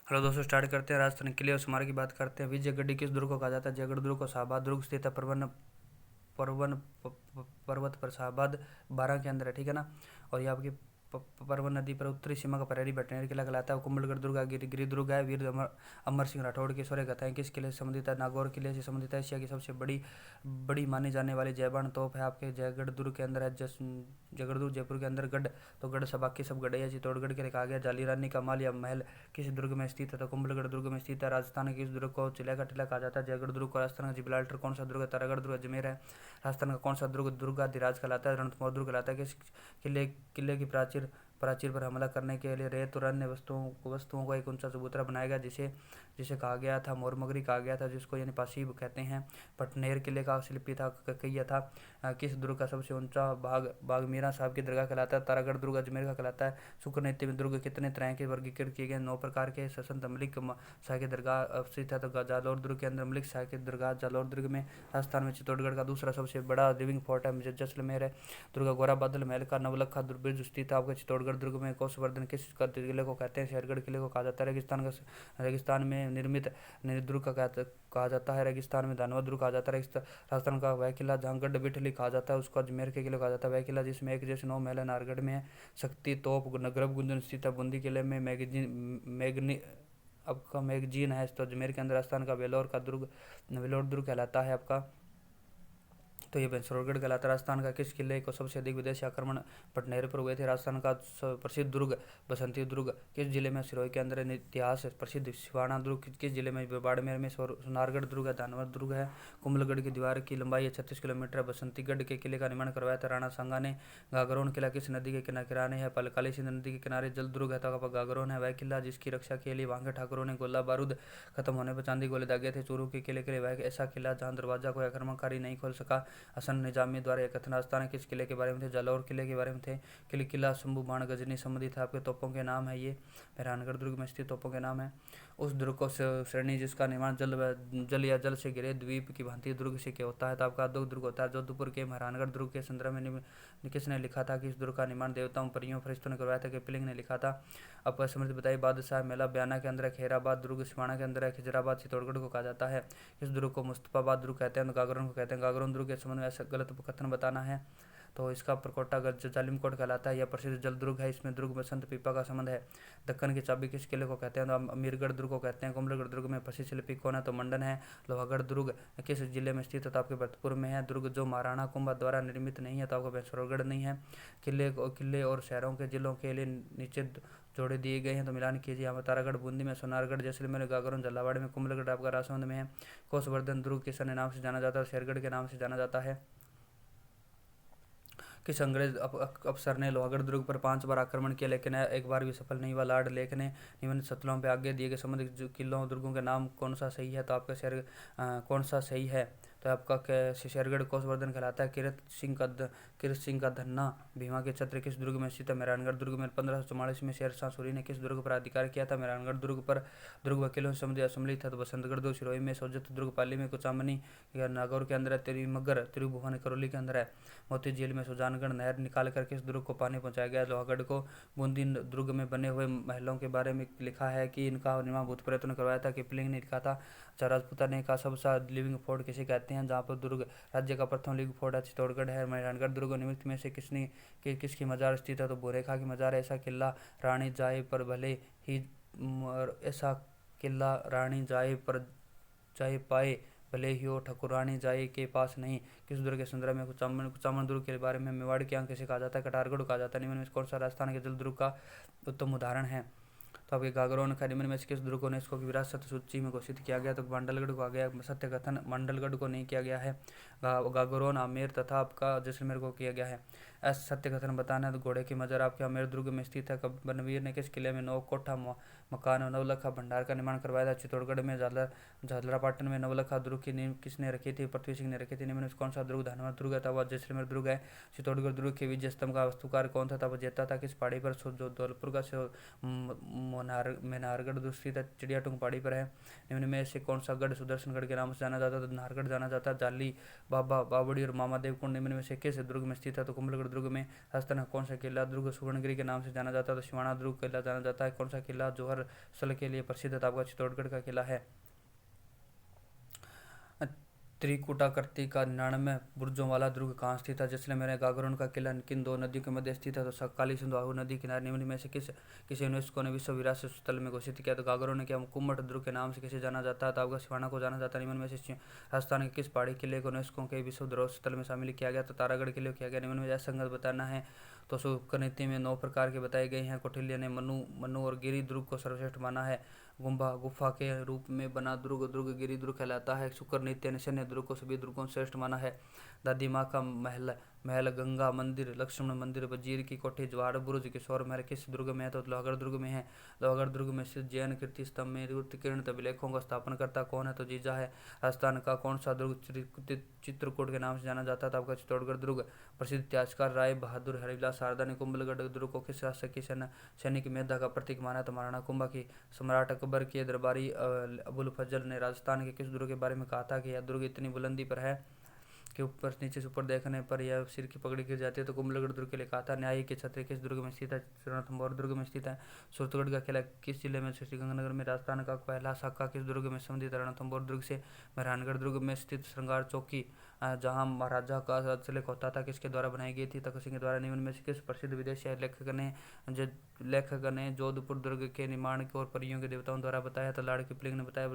Hello दोस्तों, start करते हैं। राजस्थान किले और स्मारक की बात करते हैं। विजयगढ़ किस दुर्ग को कहा जाता है? जयगढ़ दुर्ग को शाहबाद दुर्ग स्थित है परवन पर्वत पर। शाहबाद 12 के अंदर है, ठीक है ना। और ये आपकी परवन नदी पर उत्तरी सीमा का परेरी भटनेर किला कहलाता है। कुंभलगढ़ दुर्ग गिरी दुर्ग है। वीर अमर सिंह राठौड़ की शौर्य गाथाएं किस किले से संबंधित है? नागौर किले से संबंधित है। एशिया की सबसे बड़ी बड़ी मानी जाने वाली जयबान तोप है आपके जयगढ़ दुर्ग के अंदर है। जयगढ़ दुर्ग जयपुर के अंदर गढ़, तो गढ़ सब बाकी सब गढ़ है। चित्तौड़गढ़ के लिए कहा गया। जाली रानी का माल या महल किस दुर्ग में स्थित है? तो कुंभलगढ़ दुर्ग में स्थित है। राजस्थान के इस दुर्ग को चिल्ला का टीला कहा जाता है। जयगढ़ दुर्ग को राजस्थान का जिब्राल्टर कौन सा दुर्ग है? तारागढ़ दुर्ग अजमेर है। राजस्थान का कौन सा दुर्ग दुर्गाधिराज कहलाता है? रणथंभौर दुर्ग कहलाता है। किस किले किले की प्राचीर प्राचीर पर हमला करने के लिए रेत और अन्य वस्तुओं को एक ऊंचा चबूतरा बनाया गया, जिसे जिसे कहा गया था मोरमगरी कहा गया था, जिसको यानी पासीब कहते हैं। पटनेर किले का शिल्पी था ककैया था। किस दुर्ग का सबसे ऊंचा भाग बाग मीरा साहब की दरगाह कहलाता है? तारागढ़ दुर्ग अजमेर का कहलाता है। शुक्र में दुर्ग कितने तरह के वर्गीकृत किए गए? 9 प्रकार के। ससंत मलिक शाह की दरगाह स्थित है। तो जालौर दुर्ग के अंदर मलिक शाह की दरगाह जालौर दुर्ग में। राजस्थान में चित्तौड़गढ़ का दूसरा सबसे बड़ा लिविंग फोर्ट है जैसलमेर है। दुर्गा गोरा बादल महल का नवलखा ब्रिज स्थित है आपका चित्तौड़गढ़ दुर्ग में। कोषवर्धन किस किले को कहते हैं? शेरगढ़ किले को कहा जाता है। रेगिस्तान में निर्मित दुर्ग का कहा जाता है। रेगिस्तान में दानवा दुर्ग कहा जाता है। राजस्थान का वह किला जहाँ गढ़ बिठली कहा जाता है, उसको अजमेर के किले कहा जाता है। वह किला जिसमें एक जैसे 9 महल है, नाहरगढ़ में है। शक्ति तोप गर्भ गुंजन स्थित है। बूंदी किले में मैगनी आपका मैगजीन है। तो अजमेर के अंदर राजस्थान का वेलोर दुर्ग कहलाता है आपका। तो ये पिथौरागढ़ कहलाता है। राजस्थान का किस किले को सबसे अधिक विदेशी आक्रमण पटनेर पर हुए थे? राजस्थान का प्रसिद्ध दुर्ग बसंती दुर्ग किस जिले में? सिरोही के अंदर। इतिहास प्रसिद्ध सिवाना दुर्ग किस जिले में? बाड़मेर में। सोनारगढ़ दुर्ग है। धानवर दुर्ग है। कुंभलगढ़ की दीवार की लंबाई है 36 किलोमीटर। बसंतीगढ़ के किले का निर्माण करवाया था राणा सांगा ने। गागरोन किला किस नदी के किनारे है? काली सिंध नदी के किनारे जल दुर्ग है। तो गागरोन है वह किला जिसकी रक्षा के लिए वहां के ठाकुरों ने गोला बारूद खत्म होने पर चांदी गोले दागे थे। चूरू के किले के लिए वह ऐसा किला जहां दरवाजा कोई आक्रमणकारी नहीं खोल सका। हसन निजामी द्वारा एक कथन। राजस्थान किस किले के बारे में थे? जालौर किले के बारे में थे। किला शंभू बाण गजनी संबंधित है आपके तोपों के नाम है। ये मेहरानगढ़ दुर्ग में स्थित तोपों के नाम है। उस दुर्ग को श्रेणी जिसका निर्माण जल या जल से घिरे द्वीप की भांति दुर्ग से क्या होता है? तो आपका दो दुर्ग होता है। जोधपुर के मेहरानगढ़ दुर्ग के संदर्भ में किसने लिखा था कि इस दुर्ग का निर्माण देवताओं परियों फरिश्तों ने करवाया था? कि पिलिंग ने लिखा था। अब समृद्ध बताइए। बादशाह मेला बयाना के अंदर है। खेराबाद दुर्ग सिवाना के अंदर है। खिजराबाद चित्तौड़गढ़ को कहा जाता है। इस दुर्ग को मुस्तफाबाद दुर्ग कहते हैं। गागरोन को कहते हैं। गागरोन दुर्ग के संबंध में ऐसा गलत कथन बताना है। तो इसका प्रकोटा जालिमकोट कहलाता है। यह प्रसिद्ध जल दुर्ग है। इसमें दुर्ग में संत पीपा का संबंध है। दक्कन की चाबी किस किले को कहते हैं? तो अमीरगढ़ दुर्ग को कहते हैं। कुंभलगढ़ दुर्ग में प्रसिद्ध शिल्पी कौन है? तो मंडन है। लोहागढ़ दुर्ग किस जिले में स्थित है? तो आपके भरतपुर में है। दुर्ग जो महाराणा कुंभा द्वारा निर्मित नहीं है, तो आपका पिथौरागढ़ नहीं है। किले और शहरों के जिलों के लिए नीचे जोड़े दिए गए हैं, तो मिलान कीजिए। यहाँ तारागढ़ बूंदी में, सोनारगढ़ जैसलमेर, गागरोन झालावाड़ में, कुंभलगढ़ आपका राजसमंद में है। कोषवर्धन दुर्ग किस अन्य नाम से जाना जाता है? शेरगढ़ के नाम से जाना जाता है। किस अंग्रेज अफसर ने लोहागढ़ दुर्ग पर 5 बार आक्रमण किया लेकिन एक बार भी सफल नहीं हुआ? लॉर्ड लेक ने। निम्न सतलों पे आगे दिए गए संबंधित किलों दुर्गों के नाम कौन सा सही है? तो आपका कौन सा सही है? तो आपका शेरगढ़ कोषवर्धन कहलाता है। किरत सिंह का धन्ना भीमा के छत्र किस दुर्ग में स्थित है? मेहरानगढ़ दुर्ग में। 1544 में शेर शाह सूरी ने किस दुर्ग पर अधिकार किया था? मेहरानगढ़ दुर्ग पर। दुर्ग वकीलों से संबंधित सम्मिलित था। तो बसंतगढ़ दुर्ग सिरोही में। सोजत दुर्ग पाली में। कुचामनी नागौर के अंदर है। तिरुमगर त्रिभुवन करौली के अंदर है। मोती झील में सुजानगढ़ नहर निकाल कर किस दुर्ग को पानी पहुंचाया गया? लोहागढ़ को। बूंदी दुर्ग में बने हुए महलों के बारे में लिखा है कि इनका निर्माण भूत प्रेतों ने करवाया था। कि पिलिंग ने लिखा था। राजपूता ने कहा सबसा लिविंग फोर्ट किसे कहते हैं? जहाँ पर दुर्ग राज्य का प्रथम लिविंग फोर्ट है चित्तौड़गढ़ है। मेहरानगढ़ दुर्ग निमित्त में से किसकी मजार स्थित है? तो बोरेखा की मजार। ऐसा किला रानी जाए पर भले ही ऐसा किला रानी जाए पर जाए पाए भले ही हो, ठकुरानी जाए के पास नहीं। किस दुर्ग के संदर्भ में? कुचामन दुर्ग के बारे में। मेवाड़ की आंख किसे कहा जाता है? कटारगढ़ कहा जाता है। निम्न में कौन सा राजस्थान के जल दुर्ग का उत्तम उदाहरण है? तो आपके गागरोन का निम्न में से किस दुर्ग को यूनेस्को की विरासत सूची में घोषित किया गया? तो मांडलगढ़ को आ गया। सत्य कथन मांडलगढ़ को नहीं किया गया है। गागरोन आमेर तथा आपका जैसलमेर को किया गया है। ऐसा सत्य कथन बताना है। तो घोड़े की मजार आपके आमेर दुर्ग में स्थित है। बनवीर ने किस किले में 9 कोठा मकान और नवलखा भंडार का निर्माण करवाया था? चित्तौड़गढ़ में। झालरापाटन में नवलखा दुर्ग की नींव किसने रखी थी? पृथ्वी सिंह ने रखी थी। निम्न में कौन सा दुर्ग धनवर दुर्ग है? वह जैसलमेर दुर्ग है। चित्तौड़गढ़ दुर्ग के विजय स्तंभ का वास्तुकार कौन था? वह जेता था। किस पहाड़ी पर? जो धौलपुर का मेनारगढ़ स्थित चिड़ियाटुंग पहाड़ी पर है। निम्न में से कौन सा गढ़ सुदर्शनगढ़ के नाम से जाना जाता है? तो नाहरगढ़ जाना जाता है। जाली बाबा बावड़ी और मामा देव कुंड निम्न में से किस दुर्ग में स्थित है? तो कुंभलगढ़ दुर्ग में। राजस्थान का कौन सा किला दुर्ग सुवर्णगिरी के नाम से जाना जाता है? तो सिवाना दुर्ग किला जाना जाता है। कौन सा किला जौहर स्थल के लिए प्रसिद्ध था? आपका चित्तौड़गढ़ का किला है। त्रिकुटाकृति का 99 बुर्जों वाला दुर्ग कहाँ स्थित है? जैसलमेर। गागरोन का किला किन दो नदियों के मध्य स्थित है? तो काली सिंधु आहू नदी किनारे। निम्न में से किसे यूनेस्को ने विश्व विरासत स्थल में घोषित किया? तो गागरोन ने किया। कुम्मट दुर्ग के नाम से किसे जाना जाता है? तो आपका सिवाना को जाना जाता है। निम्न में से राजस्थान के किस पहाड़ी किले को यूनेस्को के विश्व धरोहर स्थल में शामिल किया गया? तो तारागढ़ किले को किया गया। निम्न में संगत बताना है। तो शुभकनीति में 9 प्रकार के बताए गए हैं। कौटिल्य ने मनु और गिरि दुर्ग को सर्वश्रेष्ठ माना है। गुफा के रूप में बना दुर्ग गिरि दुर्ग कहलाता है। शुक्रनीति ने सैन्य दुर्ग को सभी दुर्गों से श्रेष्ठ माना है। दादी माँ का महल गंगा मंदिर, लक्ष्मण मंदिर, वजीर की कोठी, जवाहर बुर्ज, किशोर महल किस दुर्ग में है? तो लोहगढ़ दुर्ग में है। लोहगढ़ दुर्ग में स्थित जैन कीर्ति स्तंभ में उत्कीर्ण अभिलेखों का स्थापन करता कौन है? तो जीजा है। राजस्थान का कौन सा दुर्ग चित्रकूट के नाम से जाना जाता था? आपका चित्तौड़गढ़ दुर्ग। प्रसिद्ध इतिहासकार राय बहादुर हरिविलास शारदा ने कुंभलगढ़ दुर्ग को किस राष्ट्र की सैनिक मेधा का प्रतीक माना? तो महाराणा कुंभा की। सम्राट अकबर के दरबारी अबुल फजल ने राजस्थान के किस दुर्ग के बारे में कहा था कि यह दुर्ग इतनी बुलंदी पर है कि ऊपर नीचे से ऊपर देखने पर यह सिर की पगड़ी गिर जाती है? तो कुंभलगढ़ दुर्ग के लिए कहा था। न्यायिक के छत्र किस दुर्ग में स्थित है? रणथंभौर दुर्ग में स्थित है। सूरतगढ़ का किला किस जिले में? श्रीगंगानगर में। राजस्थान का पहला शाखा किस दुर्ग में संबंधित है? रणथंभौर दुर्ग से। मेहरानगढ़ दुर्ग में स्थित श्रृंगार चौकी जहां महाराजा का राजतिलक होता था किसके द्वारा बनाई गई थी? तखत सिंह के द्वारा। निम्न में से किस प्रसिद्ध विदेशी लेखक ने जोधपुर दुर्ग के निर्माण को और परियों के देवताओं द्वारा बताया? तो लॉर्ड किपलिंग ने बताया।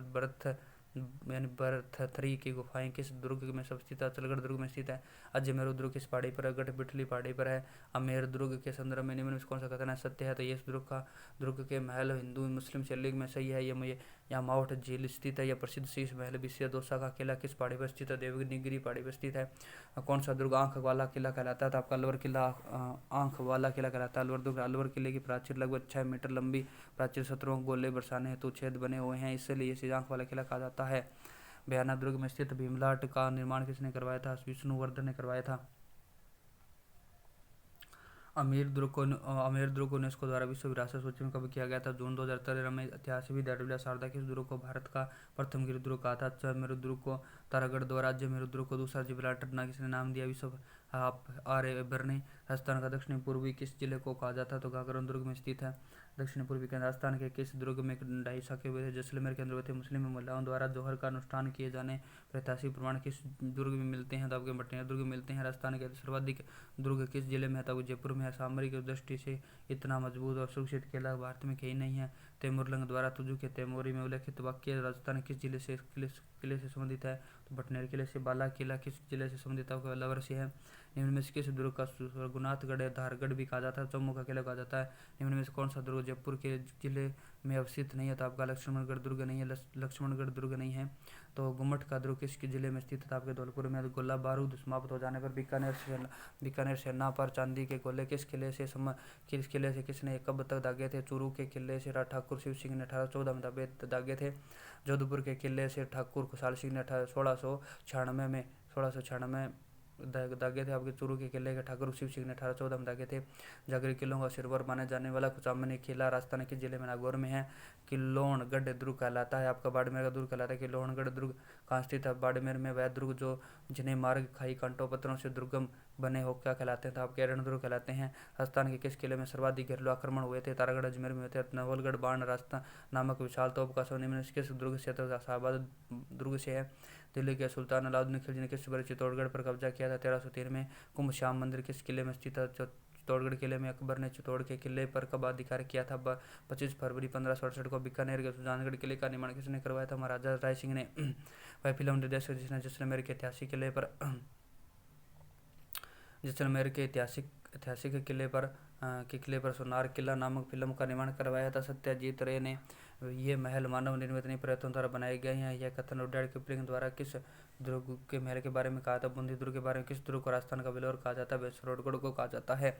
बर्थरी की गुफाएं किस दुर्ग में स्थित है? अचलगढ़ दुर्ग में स्थित है। अजमेर दुर्ग किस पहाड़ी पर है? गढ़पिठली पहाड़ी पर है। अमेर दुर्ग के संदर्भ में निम्न में कौन सा कथन है सत्य है? तो ये दुर्ग के महल हिंदू मुस्लिम शैली में सही है। ये यहाँ माउंट झील स्थित है। यह प्रसिद्ध शीश महल विषय दोसा का किला किस पहाड़ी पर स्थित है? देवगिरी पहाड़ी पर स्थित है। कौन सा दुर्ग आंख वाला किला कहलाता है? तो आपका अलवर किला आंख वाला किला कहलाता है। अलवर दुर्ग। अलवर किले की प्राचीर लगभग 6 मीटर लंबी प्राचीर शत्रुओं को गोले बरसाने हेतु छेद बने हुए हैं, इसलिए इसे आंख वाला किला कहा जाता है। बयाना दुर्ग में स्थित भीमलाट का निर्माण किसने करवाया था? विष्णुवर्धन ने करवाया था। अमेर दुर्ग को यूनेस्को द्वारा विश्व विरासत सूची में कब किया गया था? जून 2013 में। इतिहासविद हरिविलास शारदा किस दुर्ग को भारत का प्रथम गिर दुर्ग कहा था? अजमेर दुर्ग को तारागढ़ द्वारा अजमेर दुर्ग को दूसरा जिब्राल्टर ना किसने नाम दिया? विश्व आर्यभर ने। राजस्थान का दक्षिणी पूर्वी किस जिले को कहा जाता है? तो गागरोन दुर्ग में स्थित है। दक्षिण पूर्वी के राजस्थान के किस दुर्ग में 2.5 शाखे हुए थे? जैसलमेर के अंतर्गत मुस्लिम महिलाओं द्वारा जौहर का अनुष्ठान किए जाने ऐतिहासिक प्रमाण किस दुर्ग में मिलते हैं? तो आपके भटनेर दुर्ग में मिलते हैं। राजस्थान के सर्वाधिक दुर्ग किस जिले में है? तो जयपुर में है। सामरिक दृष्टि से इतना मजबूत और सुरक्षित किला भारत में कहीं नहीं है। तैमूरलंग द्वारा तुजू के तैमूरी में उल्लेखित वाक्य राजस्थान किस जिले से किले से संबंधित है? तो भटनेर किले से। बाला किला किस जिले से संबंधित है? अलवर से है। निम्न में से किस दुर्ग का रघुनाथगढ़ या धारगढ़ भी कहा जाता है? जम्मू का किला कहा जाता है। निम्न में से कौन सा दुर्ग जयपुर के जिले में अवस्थित नहीं है? तो आपका लक्ष्मणगढ़ दुर्ग नहीं है। लक्ष्मणगढ़ दुर्ग नहीं है। तो गुम्मट का दुर्ग किस जिले में स्थित था? आपके धौलपुर में। गोला बारूद समाप्त हो जाने पर बीकानेर सेना पर चांदी के गोले किस किले से किसने कब तक दागे थे? चूरू के किले से ठाकुर शिव सिंह ने 1814 में दागे थे। जोधपुर के किले से ठाकुर खुशहाल सिंह ने 1696 दागे थे। आपके चूरू के किले के ठाकुर शिव सिंह ने 1814 में दागे थे। जागरी किलों का सिरवर माने जाने वाला कुचामनी किला राजस्थान के जिले में नागौर में है। किलोहगढ़ दुर्ग कहलाता है। आपका बाड़मेर का दुर्ग कहलाता है। किलोहगढ़ दुर्ग कहाँ स्थित है? बाड़मेर में। वह दुर्ग जो जिन्हें मार्ग खाई कांटों पत्थरों से दुर्गम बने हो क्या कहलाते हैं? तो आपके एरण दुर्ग कहलाते हैं। राजस्थान के किस किले में सर्वाधिक घरेलू आक्रमण हुए थे? तारागढ़ अजमेर में हुए थे। नवलगढ़ बाण रास्ता नामक विशाल तोप का निम्न किस दुर्ग क्षेत्र शाहबाद दुर्ग से है? दिल्ली के सुल्तान अलाउद्दीन खिलजी ने किस वर्ष चित्तौड़गढ़ पर कब्जा किया था? 1303 में। कुंभ श्याम मंदिर किस किले में स्थित है? चित्तौड़गढ़ किले में। अकबर ने चित्तौड़ के किले पर कब अधिकार किया था? 25 फरवरी 1568 को। बीकानेर के सुजानगढ़ किले का निर्माण किसने करवाया था? महाराजा राय सिंह ने। वह फिल्म निर्देशक जिसने जैसलमेर के ऐतिहासिक किले पर सोनार किला नामक फिल्म का निर्माण करवाया था? सत्यजीत रे ने। ये महल मानव निर्मित नहीं प्रयत्नों द्वारा बनाए गए हैं। यह कथन रुडयार्ड किपलिंग द्वारा किस दुर्ग के महल के बारे में कहा था? बूंदी दुर्ग के बारे में। किस दुर्ग को राजस्थान का बेलोर कहा जाता है? बेसरोडगढ़ को कहा जाता है।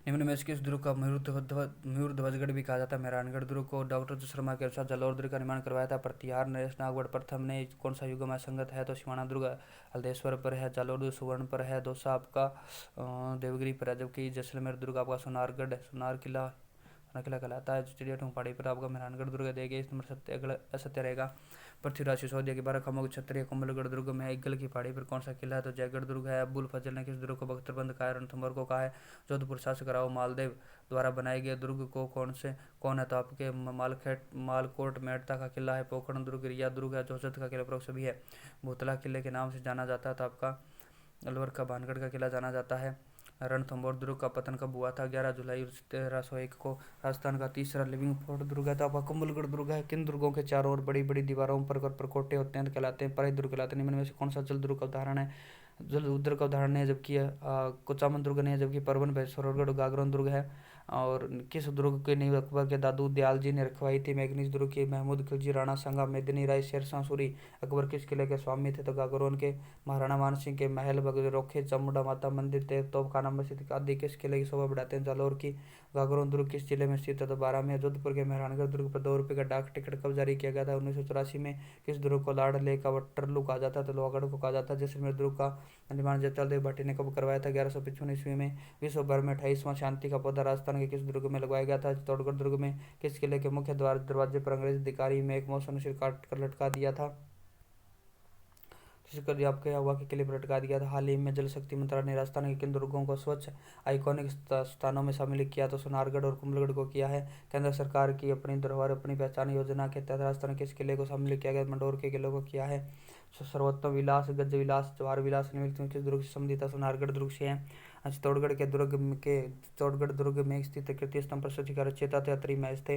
निम्न में से किस दुर्ग का मयूर ध्वजगढ़ भी कहा जाता है? मेहरानगढ़ दुर्ग को। डॉक्टर शर्मा के अनुसार जालौर दुर्ग का निर्माण करवाया था? प्रतिहार नरेश नागवड़ प्रथम ने। कौन सा युग में संगत है? तो सिवाना दुर्ग हल्देश्वर पर है। जालौर दुर्ग सुवर्ण पर है। दोसा आपका देवगिरी पर है। जबकि जैसलमेर दुर्ग आपका सोनार किला किला कहलाता है। चिड़ियाटूंग पहाड़ी पर आपका मेहरानगढ़ दुर्ग देगा, इस नंबर सत्य अगला असत्य रहेगा। पृथ्वीराज सिसोदिया की 12 खामों की छतरी कुंभलगढ़ दुर्ग में है। इगल की पहाड़ी पर कौन सा किला है? तो जयगढ़ दुर्ग है। अबुल फजल ने किस दुर्ग को बख्तरबंद कहा है? रणथंभौर को कहा है। जोधपुर शासक राव मालदेव द्वारा बनाए गए दुर्ग को कौन है? तो आपके मालकोट मेड़ता का किला है। पोखरण दुर्ग, रिया दुर्ग है। जोजत का किला प्रमुख सभी है। भूतला किले के नाम से जाना जाता है। तो आपका अलवर का भानगढ़ का किला जाना जाता है। रणथंभौर दुर्ग का पतन कब हुआ था? 11 जुलाई 1301 को। राजस्थान का तीसरा लिविंग फोर्ट दुर्ग है। तो आपका कुंभलगढ़ दुर्ग है। किन दुर्गों के चारों ओर बड़ी बड़ी दीवारों पर प्रकोटे होते हैं? तो कहलाते हैं पराई दुर्ग कहलाते हैं। निम्न में से कौन सा जल दुर्ग का उदाहरण है? जल उद्र का उदाहरण है, जबकि कुचामन दुर्ग नहीं है, जबकि परवन भैरसरोगढ़ गागरोन दुर्ग है। और किस दुर्ग की नींव अकबर के दादू दयाल जी ने रखवाई थी? मैगनीज दुर्ग की। महमूद खिलजी, राणा संगा, मेदिनी राय, शेरशाह सूरी, अकबर किस किले के स्वामी थे? तो गागरोन के। महाराणा मान सिंह के महल, रोखे, चामुंडा माता मंदिर, तोपखाना मस्जिद आदि किस किले की शोभा बढ़ाते हैं? जालौर की। गागरोन दुर्ग किस जिले में स्थित है? तो 12 में। जोधपुर के मेहरानगढ़ दुर्ग पर 2 रुपये का डाक टिकट कब जारी किया गया था? 1984 में। किस दुर्ग को लाडले का टरलू कहा जाता है? तो लोहागढ़ को कहा जाता है। जैसलमेर दुर्ग का निर्माण जयपाल देव भाटी ने कब करवाया था? 1155 ईस्वी में। विश्व भर में 28वां शांति का पौधा राजस्थान के किस दुर्ग में लगवाया गया था? चित्तौड़गढ़ दुर्ग में। किस किले के मुख्य दरवाजे पर अंग्रेज अधिकारी में एक मौसम सिर काट कर लटका दिया था? जिसकर आपके हवा के किले पर लटका दिया था। हाल ही में जल शक्ति मंत्रालय ने राजस्थान के किन दुर्गों को स्वच्छ आइकॉनिक स्थानों में शामिल किया? तो सोनारगढ़ और कुंभलगढ़ को किया है। केंद्र सरकार की अपनी धरोहर अपनी पहचान योजना के तहत राजस्थान के किस किले को शामिल किया गया? मंडोर के किले को किया है। सर्वोत्तम विलास, गज विलास, जवाहर विलास निम्नलिखित में किस दुर्ग से संबंधित है? सोनारगढ़ दुर्ग से है। चित्तौड़गढ़ दुर्ग में स्थित कीर्ति स्तंभ प्रस्तुति का रचयिता यात्री महज थे।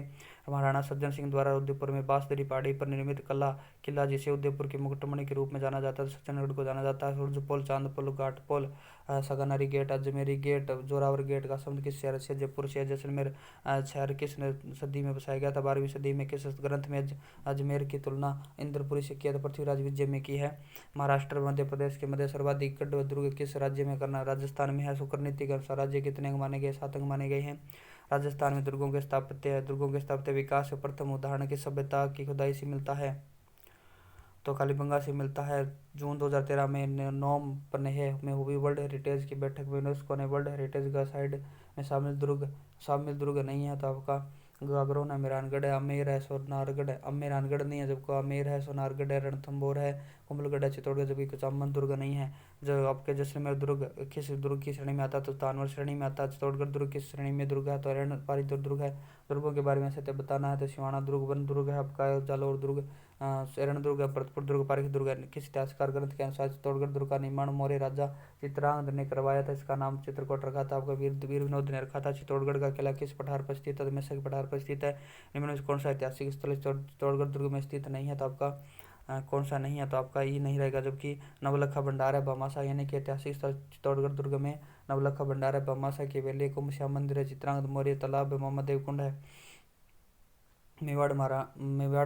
महाराणा सज्जन सिंह द्वारा उदयपुर में बांसदरी पहाड़ी पर निर्मित किला जिसे उदयपुर की मुकुटमणि के रूप में जाना जाता है, सज्जनगढ़ को जाना जाता है। Surajpol, Chandpol, Ghatpol, Sanganeri gate, Ajmeri gate, Zorawar gate का संबंध किस शहर से? जयपुर से। जैसलमेर शहर किस सदी में बसाया गया था? 12वीं सदी में। किस ग्रंथ में अजमेर की तुलना इंद्रपुरी से किया था? पृथ्वीराज विजय में की है। महाराष्ट्र मध्य प्रदेश के मध्य सर्वाधिक दुर्ग किस राज्य में करना? राजस्थान में है। शुक्र नीति के अनुसार राज्य कितने अंग माने गए? 7 अंग माने गए हैं। राजस्थान में दुर्गों के स्थापत्य विकास का प्रथम उदाहरण किस सभ्यता की खुदाई से मिलता है? तो कालीबंगा से मिलता है। जून 2013 में नोम पनेह में हुई वर्ल्ड हेरिटेज की बैठक में यूनेस्को ने वर्ल्ड हेरिटेज का साइड में शामिल दुर्ग नहीं है। तो आपका गागरोन है, मेहरानगढ़ है, अमेर है, सोनारगढ़ है। मेहरानगढ़ नहीं है, जबकि अमेर है, सोनारगढ़ है, रणथंभौर है, कुंभलगढ़ है, चित्तौड़गढ़, जबकि कुचामन दुर्ग नहीं है। जो आपके जैसलमेर दुर्ग किस दुर्ग की श्रेणी में आता है? तो स्थानवर श्रेणी में आता है। चित्तौड़गढ़ दुर्ग किस श्रेणी में दुर्ग है? तो अरण्य पारित दुर्ग है। दुर्गों के बारे में सत्य बताना है। तो सिवाना दुर्ग वन दुर्ग है आपका। जालौर दुर्ग, एरण दुर्ग है। भरतपुर दुर्ग पारिक दुर्ग है। किस इतिहासकार ग्रंथ के अनुसार चित्तौड़गढ़ दुर्ग का निर्माण मौर्य राजा चित्रांगद ने करवाया था? इसका नाम चित्रकोट रखा था आपका। वीर विनोद ने रखा था। चित्तौड़गढ़ का किला किस पठार पर स्थित है? हमेशा के पठार पर स्थित है। निम्न में कौन सा ऐतिहासिक स्थल चित्तौड़गढ़ दुर्ग में स्थित नहीं है? तो आपका कौन सा नहीं है? तो आपका ये नहीं रहेगा। जबकि नवलखा भंडार है भामाशाह, यानी कि ऐतिहासिक स्थल चित्तौड़गढ़ दुर्ग में नवलखा भंडार है, भामाशाह की वेले, कुंभ श्याम मंदिर है, चित्रांगद मौर्य तालाब है, मोहम्मद देव कुंड है। मेवाड़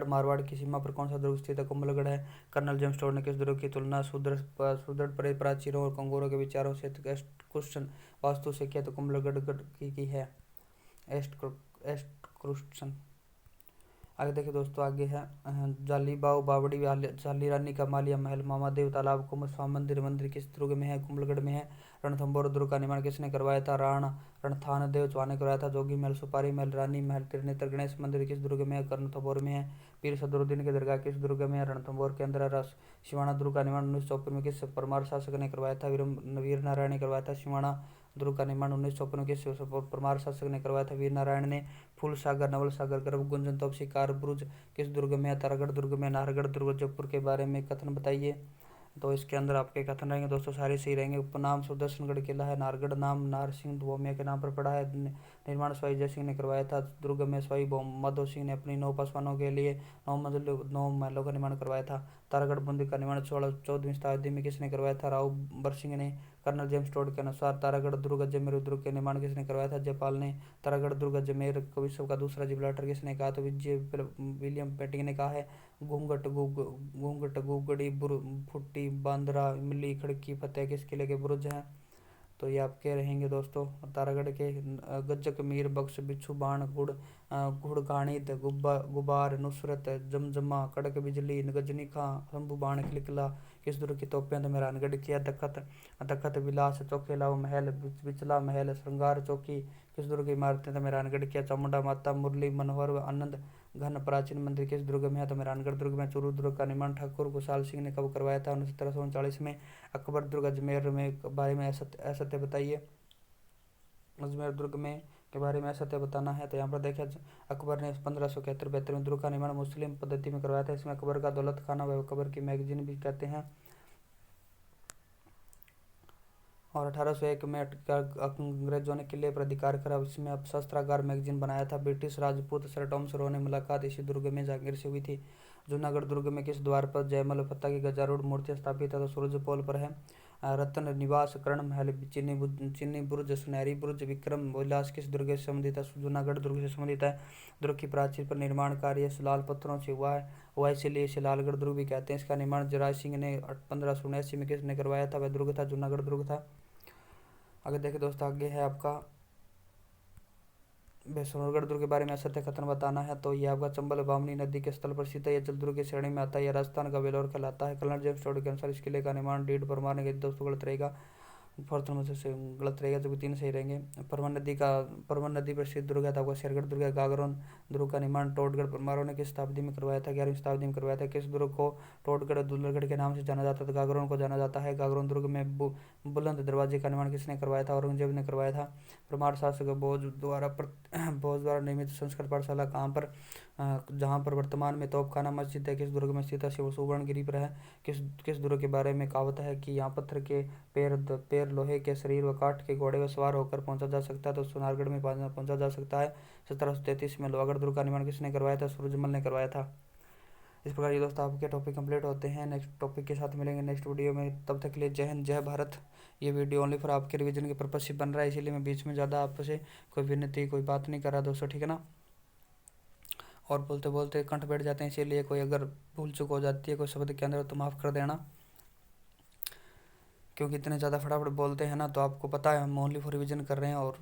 मारवाड़ की सीमा पर कौन सा दुर्ग स्थित है? कुंभलगढ़ है। कर्नल जेम्स टोड ने किस दुर्ग की तुलना सुदृढ़ प्राचीरों और कंगोरों के विचारों से क्वेश्चन वास्तु से किया? तो कुंभलगढ़ की है। एस्ट क्रुस्टन। आगे देखिए दोस्तों, आगे है जालीबाव बावड़ी, जाली रानी का मालिया महल, मामादेव तालाब, कुंभ स्वाम मंदिर। मंदिर किस दुर्ग में है? कुंभलगढ़ में है। रणथंभौर दुर्ग का निर्माण किसने करवाया था? रणथान देव चौहान ने करवाया था। जोगी महल, सुपारी महल, रानी महल, त्रिनेत्र गणेश मंदिर किस दुर्ग में है? रणथंभौर में है। पीर सदरुद्दीन की दरगाह किस दुर्ग में है? रणथंभौर के अंदर है। सिवाना दुर्ग का निर्माण 1954 में किस परमार शासक ने करवाया था? वीर नारायण ने करवाया था। सिवाना दुर्ग का निर्माण 1954 में किस परमार शासक ने करवाया था? वीर नारायण ने। फूल सागर, नवल सागर, गर्भ गुंजन, तोप शिकार बुरुज किस दुर्ग में है? तारागढ़ दुर्ग में। नाहरगढ़ दुर्ग जयपुर के बारे में कथन बताइए। तो इसके अंदर आपके कथन रहेंगे दोस्तों, सारे सही रहेंगे। उपनाम सुदर्शनगढ़ किला है। नाहरगढ़ नाम नारसिंह भौमिया के नाम पर पड़ा है। निर्माण स्वाई जय सिंह ने करवाया था। दुर्ग में स्वाई माधो सिंह ने अपनी 9 पासवानों के लिए 9 महलों का निर्माण करवाया था। तारागढ़ बूंदी का निर्माण 14वीं शताब्दी में किसने करवाया था? राव बरसिंह ने। कर्नल जेम्स टोड के अनुसार तारागढ़ दुर्ग अजमेर दुर्ग के निर्माण किसने करवाया था? जयपाल ने। तारागढ़ दुर्ग अजमेर को विश्व का दूसरा जिब्राल्टर किसने कहा? तो विलियम पेटिंग ने कहा है। घूंघट गुगड़ी फुट्टी बांद्रा इमली खड़की फतेह किस किले के बुरुज हैं? तो ये आपके रहेंगे दोस्तों तारागढ़ के। गज्जक मीर बख्श बिच्छू बाण गुड़ गाणित गुबार नुसरत जमजमा कड़क बिजली गजनी खां शंभू बाण खिलखिला किस दुर्ग की तोपें? तो मेहरानगढ़ किया। दखत विलास चौखेलाव महल बिचला महल श्रृंगार चौकी किस दुर्ग की इमारतें? तो मेहरानगढ़ की है। चामुंडा माता, मुरली मनोहर व आनंद घन प्राचीन मंदिर किस दुर्ग में है? तो मेहरानगढ़ दुर्ग में। चूरू दुर्ग का निर्माण ठाकुर कुशाल सिंह ने कब करवाया था? 1739 में। अकबर दुर्ग अजमेर में बारे में असत्य बताइए। अजमेर दुर्ग में के बारे में असत्य बताना है। तो यहाँ पर देखिए अकबर ने 1571-72 में दुर्ग का निर्माण मुस्लिम पद्धति में करवाया था। इसमें अकबर का दौलत खाना व अकबर की मैगजीन भी कहते हैं। और 1801 में अंग्रेजों ने किले पर अधिकार करा, इसमें अब शस्त्रागार मैगजीन बनाया था। British Rajput sir Thomas Roe ने मुलाकात इसी दुर्ग में जहांगीर से हुई थी। जूनागढ़ दुर्ग में किस द्वार पर जयमल फत्ता की गजारूढ़ मूर्ति स्थापित है? तो सूरज पोल पर है। रतन निवास, कर्ण महल, चीनी बुर्ज, सुनहरी बुर्ज, विक्रम विलास किस दुर्ग से संबंधित है? जूनागढ़ दुर्ग से संबंधित है। दुर्ग की प्राचीर पर निर्माण कार्य लाल पत्थरों से हुआ है, हुआ इसीलिए इसे लालगढ़ दुर्ग भी कहते हैं। इसका निर्माण जयराज सिंह ने 1579 में किसने करवाया था? वह दुर्ग था जूनागढ़ दुर्ग था। अगर देखें दोस्तों आगे है आपका भैंसुरगढ़ दुर्ग के बारे में असत्य कथन बताना है। तो ये आपका चंबल बामनी नदी के स्थल पर स्थित है। यह जल दुर्ग की श्रेणी में आता है। यह राजस्थान का वेलोर कहलाता है। कर्नल जेम्स टोड के अनुसार इस किले का निर्माण डीड परमार ने दोस्तों गलत रहेगा। फोर्थ नंबर से गलत रहेगा, जबकि 3 सही रहेंगे। परवन नदी पर स्थित दुर्ग है आपका शेरगढ़ दुर्ग है। गागरोन दुर्ग का निर्माण टोडगढ़ परमारों ने किस शताब्दी में करवाया था? 11वीं शताब्दी में करवाया था। किस दुर्ग को टोडगढ़ दुल्लड़गढ़ के नाम से जाना जाता था? गागरोन को जाना जाता है। गागरोन दुर्ग में बुलंद दरवाजे का निर्माण किसने करवाया था? औरंगजेब ने करवाया था। परमार शासक भोज द्वारा निर्मित संस्कृत पाठशाला कहाँ पर, जहाँ पर वर्तमान में तोपखाना मस्जिद है, किस दुर्ग में स्थित है? सुवर्णगिरी पर है। किस दुर्ग के बारे में कहावत है कि यहाँ पत्थर के पैर, लोहे के शरीर व काठ के घोड़े व सवार होकर पहुंचा जा सकता है? तो सोनारगढ़ में पहुंचा जा सकता है। 1733 में लोहागढ़ दुर्ग का निर्माण किसने करवाया था? सूरजमल ने करवाया था। इस प्रकार ये दोस्तों आपके टॉपिक कंप्लीट होते हैं। नेक्स्ट टॉपिक के साथ मिलेंगे नेक्स्ट वीडियो में। तब तक के लिए जय हिंद, जय भारत। ये वीडियो ओनली फॉर आपके रिवीजन के पर्पज से बन रहा है, इसीलिए मैं बीच में ज़्यादा आपसे कोई विनती कोई बात नहीं कर रहा दोस्तों, ठीक है ना। और बोलते बोलते कंठ बैठ जाते हैं, इसीलिए कोई अगर भूल चूक हो जाती है कोई शब्द के अंदर तो माफ़ कर देना, क्योंकि इतने ज़्यादा फटाफट बोलते हैं ना, तो आपको पता है हम ओनली फॉर रिवीजन कर रहे हैं। और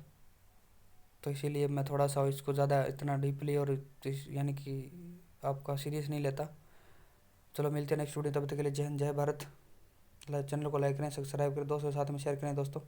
तो इसीलिए मैं थोड़ा सा इसको ज़्यादा इतना डीपली और यानी कि आपका सीरियस नहीं लेता। चलो मिलते हैं नेक्स्ट वीडियो, तब तक के लिए जय हिंद, जय भारत। चैनल को लाइक करें, सब्सक्राइब करें, दोस्तों के साथ में शेयर करें दोस्तों।